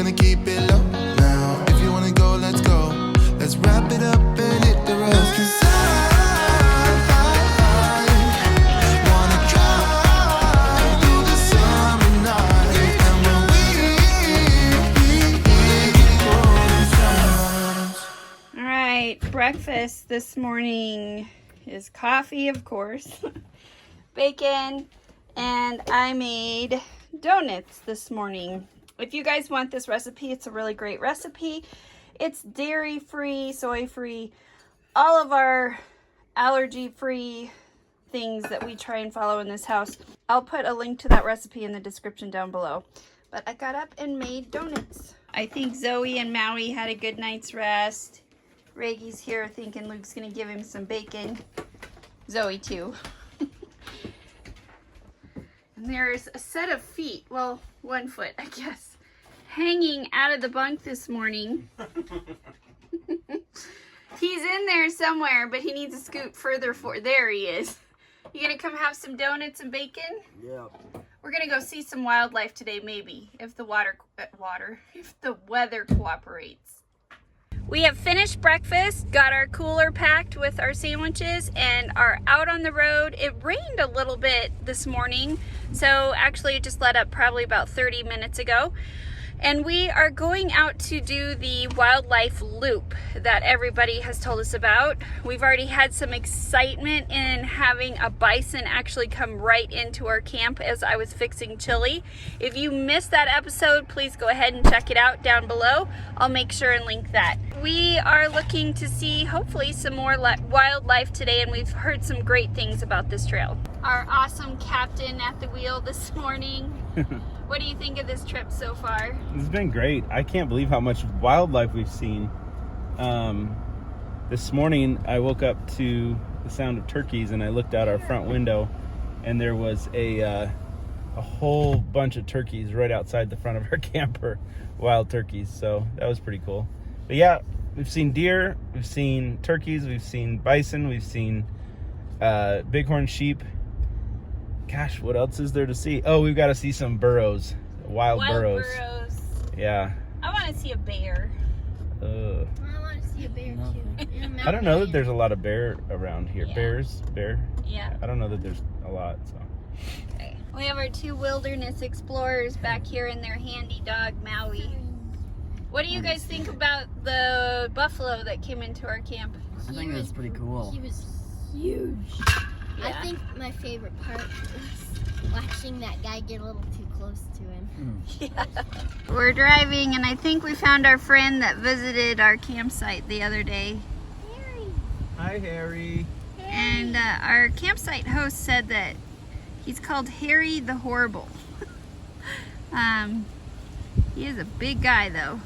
wanna keep it low now. If you wanna go, let's go. Let's wrap it up and hit the road. 'Cause I wanna drive through the summer night. And when we All right, breakfast this morning is coffee, of course, bacon, and I made donuts this morning. If you guys want this recipe, it's a really great recipe. It's dairy-free, soy-free, all of our allergy-free things that we try and follow in this house. I'll put a link to that recipe in the description down below. But I got up and made donuts. I think Zoe and Maui had a good night's rest. Reggie's here thinking Luke's gonna give him some bacon. Zoe too. And there's a set of feet, well, 1 foot, I guess, hanging out of the bunk this morning. He's in there somewhere, but he needs to scoot further forward. There he is. You gonna come have some donuts and bacon? Yeah. We're gonna go see some wildlife today, maybe, if the if the weather cooperates. We have finished breakfast, got our cooler packed with our sandwiches, and are out on the road. It rained a little bit this morning, so actually it just let up probably about 30 minutes ago. And we are going out to do the wildlife loop that everybody has told us about. We've already had some excitement in having a bison actually come right into our camp as I was fixing chili. If you missed that episode, please go ahead and check it out down below. I'll make sure and link that. We are looking to see hopefully some more wildlife today, and we've heard some great things about this trail. Our awesome captain at the wheel this morning. What do you think of this trip so far? It's been great. I can't believe how much wildlife we've seen. This morning I woke up to the sound of turkeys, and I looked out our front window, and there was a whole bunch of turkeys right outside the front of our camper, wild turkeys. So that was pretty cool. But yeah, we've seen deer, we've seen turkeys, we've seen bison, we've seen bighorn sheep. Gosh, what else is there to see? Oh, we've got to see some burros, wild burros. Yeah. I want to see a bear. I want to see a bear too. I don't know that there's a lot of bear around here. Yeah. Bear? Yeah. I don't know that there's a lot, so. Okay. We have our 2 wilderness explorers back here in their handy dog, Maui. What do you guys think about the buffalo that came into our camp? I think that's pretty cool. He was huge. Yeah. I think my favorite part was watching that guy get a little too close to him. Yeah. We're driving, and I think we found our friend that visited our campsite the other day. Harry. Hi, Harry. And our campsite host said that he's called Harry the Horrible. He is a big guy, though.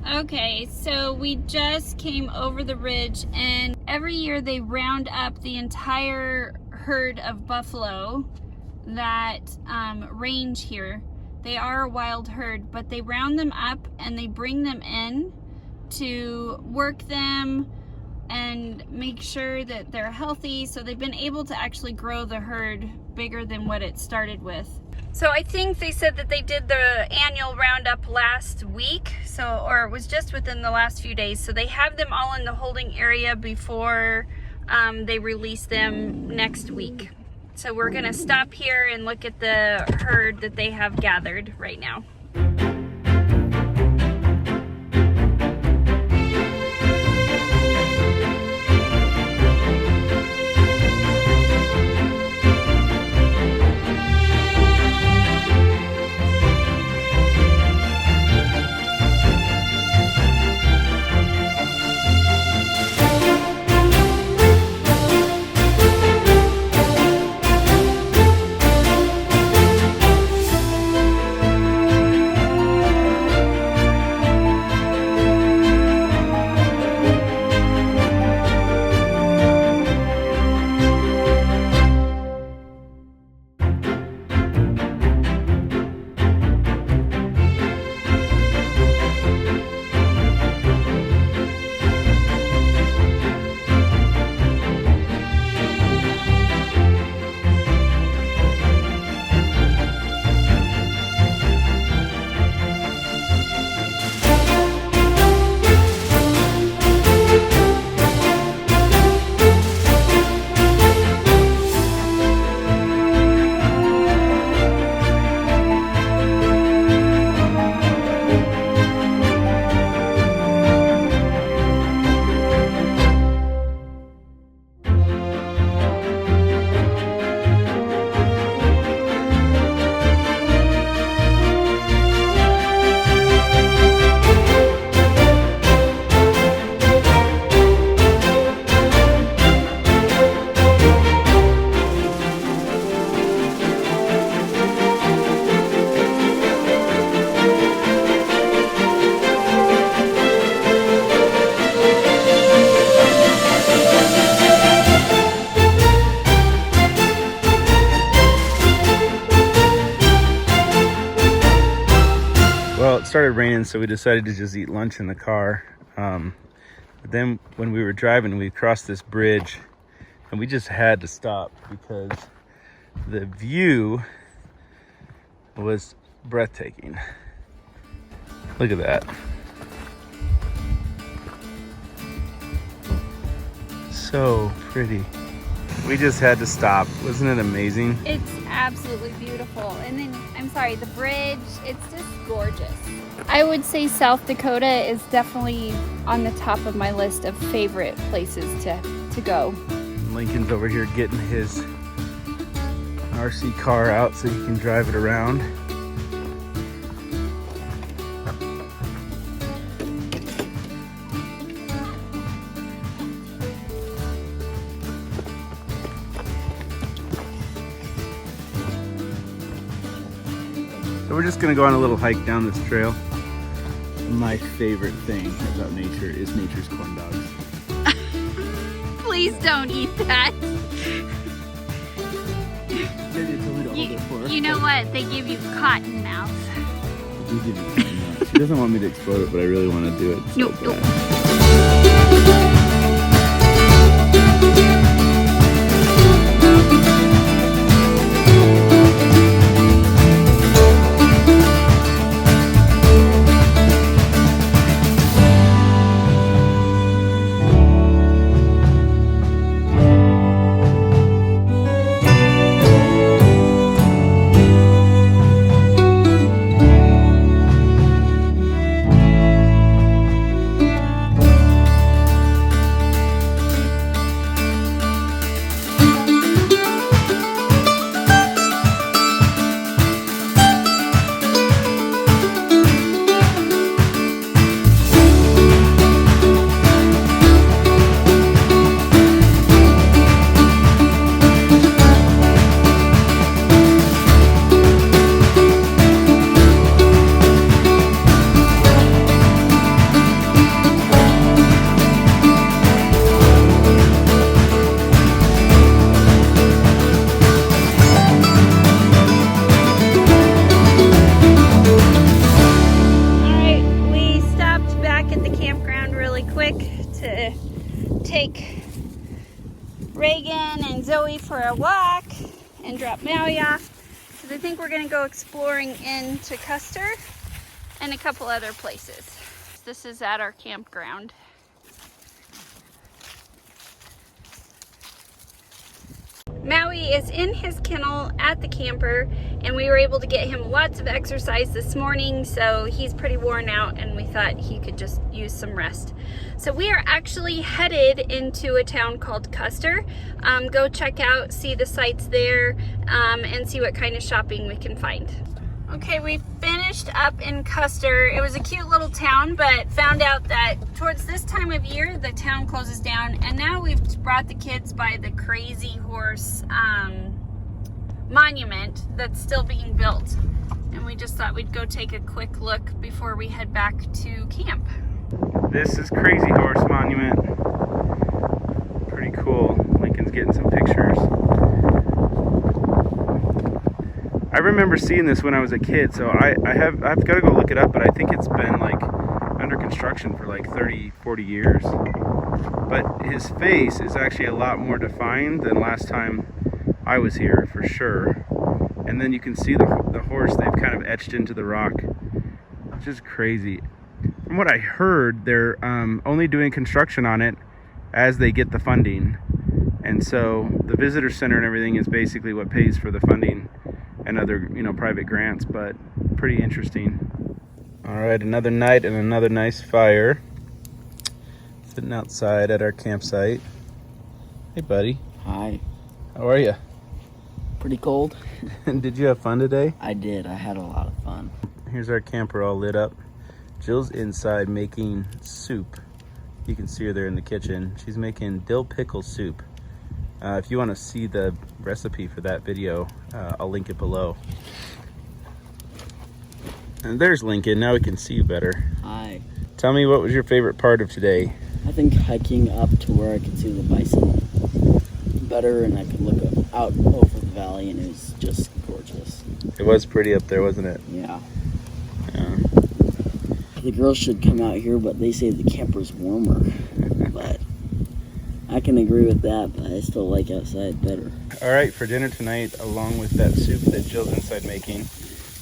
Okay, so we just came over the ridge, and every year they round up the entire herd of buffalo that range here. They are a wild herd, but they round them up and they bring them in to work them and make sure that they're healthy. So they've been able to actually grow the herd bigger than what it started with. So I think they said that they did the annual roundup last week, or it was just within the last few days. So they have them all in the holding area before they release them next week. So we're gonna stop here and look at the herd that they have gathered right now. started raining, so we decided to just eat lunch in the car. But then when we were driving, we crossed this bridge and we just had to stop because the view was breathtaking. Look at that. So pretty. We just had to stop. Wasn't it amazing? It's absolutely beautiful. And then, I'm sorry, the bridge, it's just gorgeous. I would say South Dakota is definitely on the top of my list of favorite places to go. Lincoln's over here getting his RC car out so he can drive it around. So we're just gonna go on a little hike down this trail. My favorite thing about nature is nature's corn dogs. Please don't eat that. You know what? They give you cotton mouth. She doesn't want me to explode it, but I really want to do it. So Nope. Take Reagan and Zoe for a walk and drop Maui off because I think we're going to go exploring into Custer and a couple other places. This is at our campground. Maui is in his kennel at the camper, and we were able to get him lots of exercise this morning, so he's pretty worn out and we thought he could just use some rest. So we are actually headed into a town called Custer. Go check out, see the sights there, and see what kind of shopping we can find. Okay, we finished up in Custer. It was a cute little town, but found out that towards this time of year, the town closes down. And now we've brought the kids by the Crazy Horse monument that's still being built. And we just thought we'd go take a quick look before we head back to camp. This is Crazy Horse Monument. Pretty cool. Lincoln's getting some pictures. I remember seeing this when I was a kid, so I've got to go look it up, but I think it's been like under construction for like 30-40 years. But his face is actually a lot more defined than last time I was here, for sure. And then you can see the horse they've kind of etched into the rock, which is crazy. From what I heard, they're only doing construction on it as they get the funding. And so the visitor center and everything is basically what pays for the funding and other, private grants, but pretty interesting. All right, another night and another nice fire. Sitting outside at our campsite. Hey, buddy. Hi. How are you? Pretty cold. Did you have fun today? I did. I had a lot of fun. Here's our camper all lit up. Jill's inside making soup. You can see her there in the kitchen. She's making dill pickle soup. If you want to see the recipe for that video, I'll link it below. And there's Lincoln. Now we can see you better. Hi. Tell me, what was your favorite part of today? I think hiking up to where I could see the bison better, and I could look out over the valley, and it was just gorgeous. It was pretty up there, wasn't it? Yeah. Yeah. the girls should come out here, but they say the camper's warmer. But I can agree with that, but I still like outside better. All right, for dinner tonight, along with that soup that Jill's inside making,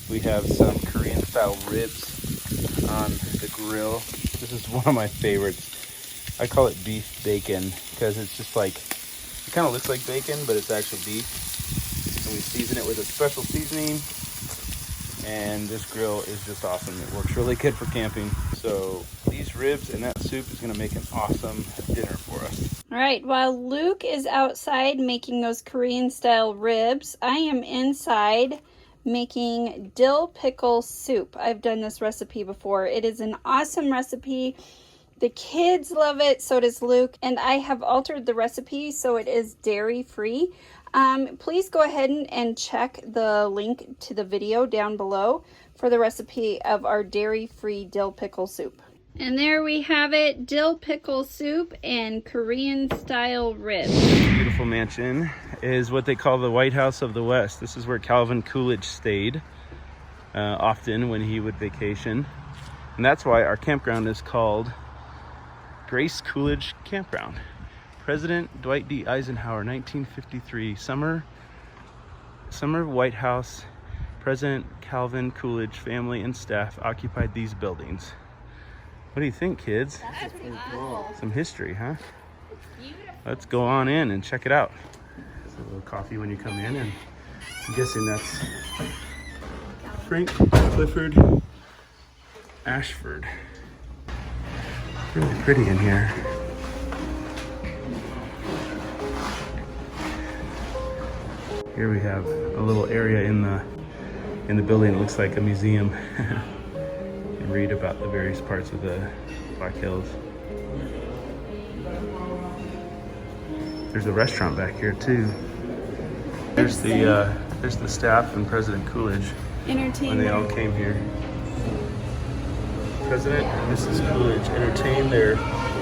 we have some Korean style ribs on the grill. This is one of my favorites. I call it beef bacon because it's just like, it kind of looks like bacon, but it's actually beef. And we season it with a special seasoning. And this grill is just awesome. It works really good for camping. So these ribs and that soup is gonna make an awesome dinner for us. All right, while Luke is outside making those Korean style ribs, I am inside making dill pickle soup. I've done this recipe before. It is an awesome recipe. The kids love it, so does Luke, and I have altered the recipe so it is dairy free. Please go ahead and check the link to the video down below for the recipe of our dairy-free dill pickle soup. And there we have it, dill pickle soup and Korean style ribs. Beautiful mansion is what they call the White House of the West. This is where Calvin Coolidge stayed often when he would vacation. And that's why our campground is called Grace Coolidge Campground. President Dwight D. Eisenhower, 1953, summer White House. President Calvin Coolidge family and staff occupied these buildings. What do you think, kids? That's pretty cool. Some history, huh? Beautiful. Let's go on in and check it out. There's a little coffee when you come in, and I'm guessing that's Frank Clifford Ashford. Really pretty in here. Here we have a little area in the building. It looks like a museum. You can read about the various parts of the Black Hills. There's a restaurant back here too. There's the staff and President Coolidge when they all came here. President and Mrs. Coolidge entertained their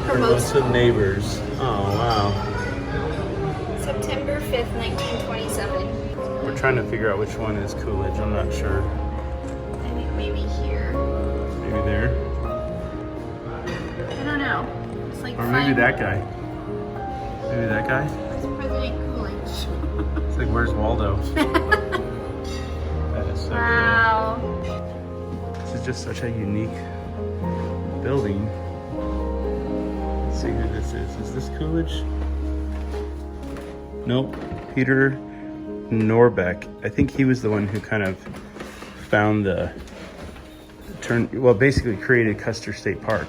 promoted neighbors. Oh wow. September 5th, 1927. We're trying to figure out which one is Coolidge. I'm not sure. I think maybe here. Maybe there. I don't know. It's like Or maybe that guy. Maybe that guy? It's President Coolidge. It's like, where's Waldo? That is so Wow. cool. This is just such a unique building. Let's see who this is. Is this Coolidge? Nope. Peter Norbeck. I think he was the one who kind of found basically created Custer State Park.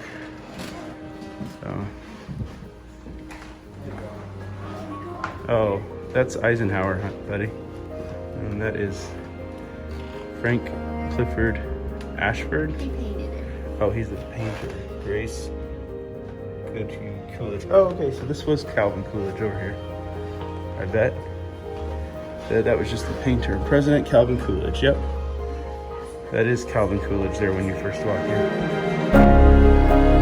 So. Oh, that's Eisenhower, buddy. And that is Frank Clifford Ashford. He painted it. Oh, he's the painter. Grace Coolidge. Oh, okay, so this was Calvin Coolidge over here. I bet. That was just the painter. President Calvin Coolidge, yep. That is Calvin Coolidge there when you first walk in.